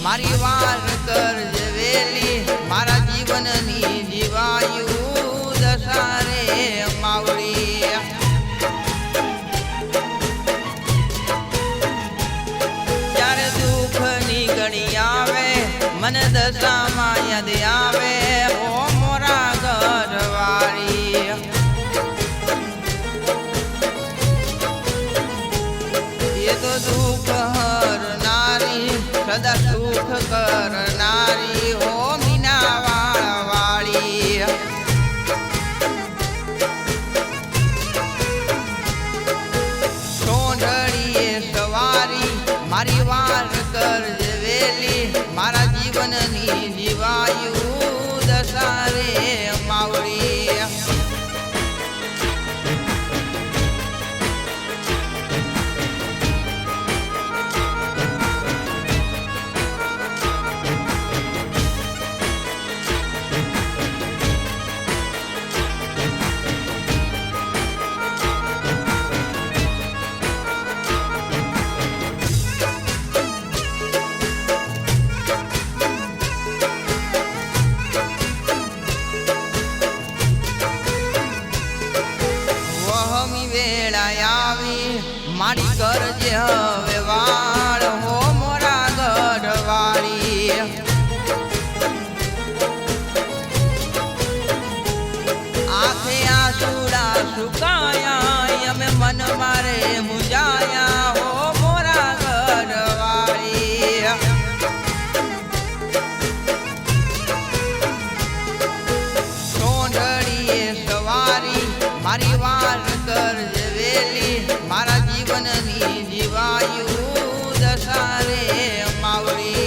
મારી વાર કરજે વેલી મારા જીવનની જીવાયુ દશારે માવડી જ્યારે દુઃખની ઘડી આવે મને દશામાં યાદ આવે ઓ મોરા ઘરવાળી એ તો દુઃખ હરનારી સદા સુખ કરનારી હો મીના વાળી સોંઢળીએ સવારી મારી વાર કરજે વેલી મારા જીવનની જીવાયુ દશારે માવડી મારી કરજે હવે વાળ હો મોરા ગઢવાળી આંખે આસુડા સુકાયા અમે મન મારે મુજાયા હો મોરા ગઢવાળી સોંઢળીએ સવારી મારી વાર કરજે વેલી મારા જીવનની જીવાયુ દશારે માવડી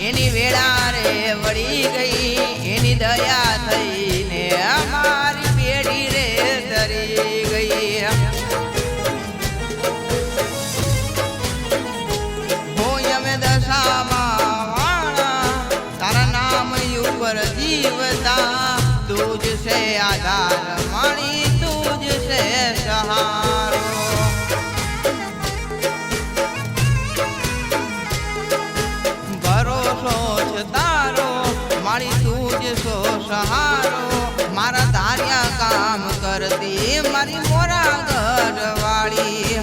એની વેળા રે વળી ગઈ એની દયા થઈને અમારી પેઢી રે ધરી ગઈ હોય અમે દશામાં વાળા તારા નામ ઉપર જીવતા તુજ છે આધાર માણી તુજ છે સહારો મારી તુજ સો સહારો મારા ધાર્યા કામ કરતી મારી મોરા ઘરવાળી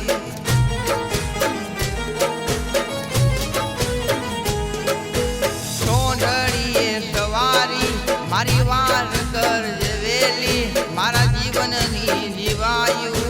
સોંઢળીએ સવારી મારી વાર કરજે વેલી મારા જીવનની જીવાયુ